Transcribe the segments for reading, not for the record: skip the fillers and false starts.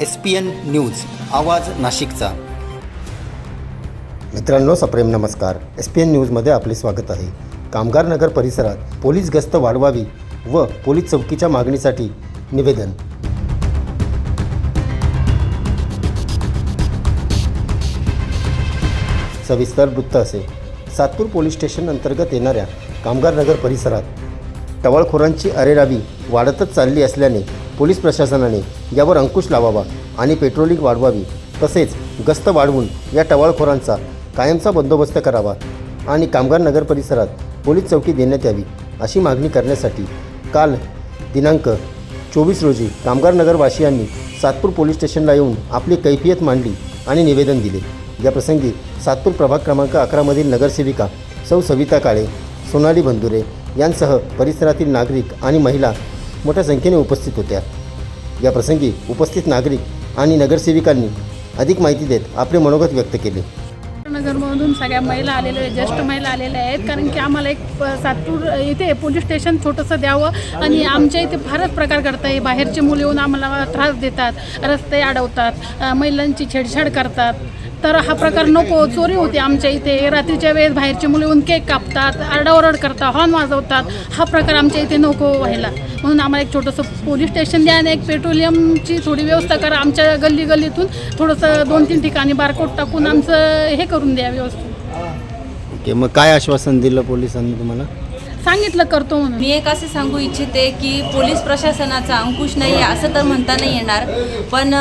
SPN news आवाज नाशिकचा। मित्रांनो सप्रेम नमस्कार। SPN न्यूजमध्ये आपले स्वागत आहे। कामगार नगर परिसरात पोलीस गस्त वाढवावी व पोलीस चौकीच्या मागणीसाठी निवेदन। सविस्तर वृत्त असे। सातपूर पोलीस स्टेशन अंतर्गत येणाऱ्या कामगार नगर परिसरात टवाळखोरांची अरेरावी वाढतच चालली असल्याने पोलीस प्रशासनाने यावर अंकुश लावावा आणि पेट्रोलिंग वाढवावी, तसेच गस्त वाढवून या टवाळखोरांचा कायमचा बंदोबस्त करावा आणि कामगार नगर परिसरात पोलीस चौकी देण्यात यावी अशी मागणी करण्यासाठी काल दिनांक 24 रोजी कामगार नगरवासियांनी सातपूर पोलीस स्टेशनला येऊन आपली कैफियत मांडली आणि निवेदन दिले। या प्रसंगी सातपूर प्रभाग क्रमांक 11 मधील नगरसेविका सौ सविता काळे, सोनाली बंधुरे यांसह परिसरातील नागरिक आणि महिला मोठ्या संख्येने उपस्थित होत्या। या प्रसंगी उपस्थित नागरिक आणि नगरसेविकांनी अधिक माहिती देत आपले मनोगत व्यक्त केले। नगरमधून सगळ्या महिला आलेल्या आहेत, ज्येष्ठ महिला आलेल्या आहेत, कारण की आम्हाला एक सातपूर इथे पोलीस स्टेशन छोटंसं द्यावं आणि आमच्या इथे फारच प्रकार घडत आहे। बाहेरचे मुलं येऊन आम्हाला त्रास देतात, रस्ते अडवतात, महिलांची छेडछाड करतात, तर हा प्रकार नको। चोरी होते आमच्या इथे, रात्रीच्या वेळेस बाहेरचे मुलं येऊन केक कापतात, आरडाओरड करतात, हॉर्न वाजवतात, हा प्रकार आमच्या इथे नको व्हायला। म्हणून आम्हाला एक छोटंसं पोलीस स्टेशन द्या आणि एक पेट्रोलियमची थोडी व्यवस्था करा। आमच्या गल्लीतून थोडंसं 2-3 ठिकाणी बारकोड टाकून आमचं हे करून द्या व्यवस्थित। ओके, मग काय आश्वासन दिलं पोलिसांनी तुम्हाला? सांगितलं करतो म्हणून। मी एक असे सांगू इच्छिते की पोलीस प्रशासनाचा अंकुश नाही आहे असं तर म्हणता नाही येणार, पण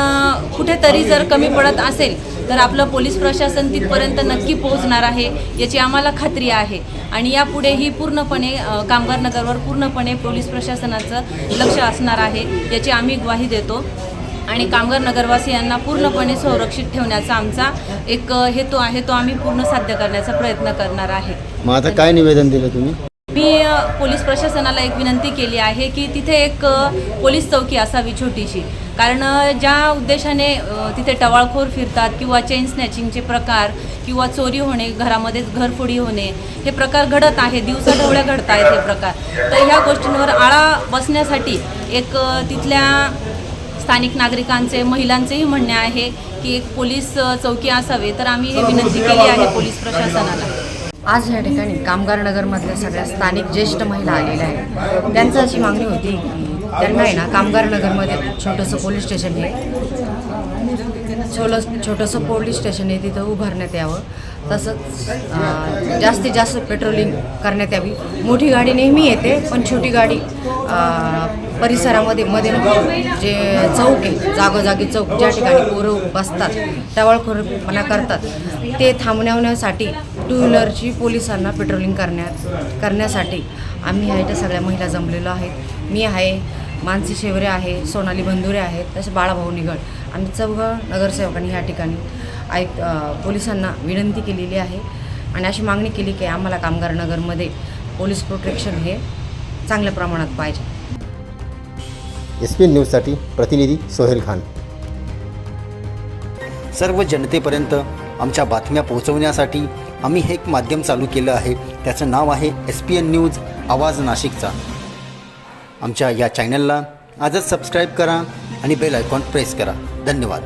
कुठेतरी जर कमी पडत असेल तर आपलं पोलीस प्रशासन तिथपर्यंत नक्की पोहोचणार आहे याची आम्हाला खात्री आहे। आणि यापुढेही पूर्णपणे कामगार नगरवर पूर्णपणे पोलीस प्रशासनाचं लक्ष असणार आहे याची आम्ही ग्वाही देतो आणि कामगार नगरवासियांना पूर्णपणे संरक्षित ठेवण्याचा आमचा एक हेतू आहे, तो आम्ही पूर्ण साध्य करण्याचा प्रयत्न करणार आहे। मग आता काय निवेदन दिलं तुम्ही? मी पोलीस प्रशासनाला एक विनंती केली आहे की तिथे एक पोलीस चौकी असावी छोटीशी, कारण ज्या उद्देशाने तिथे टवाळखोर फिरतात किंवा चेन स्नॅचिंगचे प्रकार किंवा चोरी होणे, घरामध्येच घरफोडी होणे, हे प्रकार घडत आहे, दिवसाढवळ्या घडत आहेत हे प्रकार। तर ह्या गोष्टींवर आळा बसण्यासाठी एक तिथल्या स्थानिक नागरिकांचे, महिलांचेही म्हणणे आहे की एक पोलीस चौकी असावी, तर आम्ही हे विनंती केली आहे पोलीस प्रशासनाला। आज या ठिकाणी कामगार नगरमधल्या सगळ्या स्थानिक ज्येष्ठ महिला आलेल्या आहेत। त्यांचं अशी मागणी होती की त्यांना आहे ना कामगार नगरमध्ये छोटंसं पोलीस स्टेशन छोटंसं पोलीस स्टेशन आहे तिथं उभारण्यात यावं, तसंच जास्तीत जास्त पेट्रोलिंग करण्यात यावी। मोठी गाडी नेहमी येते, पण छोटी गाडी परिसरामध्ये जे चौक आहे, जागोजागी चौक, ज्या ठिकाणी पोरं बसतात, टवाळखोरपणा करतात, ते थांबवण्यासाठी 2 व्हीलरची पोलिसांना पेट्रोलिंग करण्यासाठी आम्ही ह्या इथं सगळ्या महिला जमलेलो आहेत। मी आहे, मानसी शेवरे आहे, सोनाली बंधुरे आहेत, तसे बाळाभाऊ निगळ, आम्ही 4 नगरसेवकांनी ह्या ठिकाणी पोलिसांना विनंती केलेली आहे आणि अशी मागणी केली की आम्हाला कामगार नगरमध्ये पोलीस प्रोटेक्शन हे चांगल्या प्रमाणात पाहिजे। SPN न्यूजसाठी प्रतिनिधी सोहेल खान। सर्व जनतेपर्यंत आमच्या बातम्या पोहोचवण्यासाठी आम्ही हे एक माध्यम चालू केलं आहे, त्याचं नाव आहे SPN न्यूज आवाज नाशिकचा। आमच्या या चॅनलला आजच सबस्क्राईब करा आणि बेल आयकॉन प्रेस करा। धन्यवाद।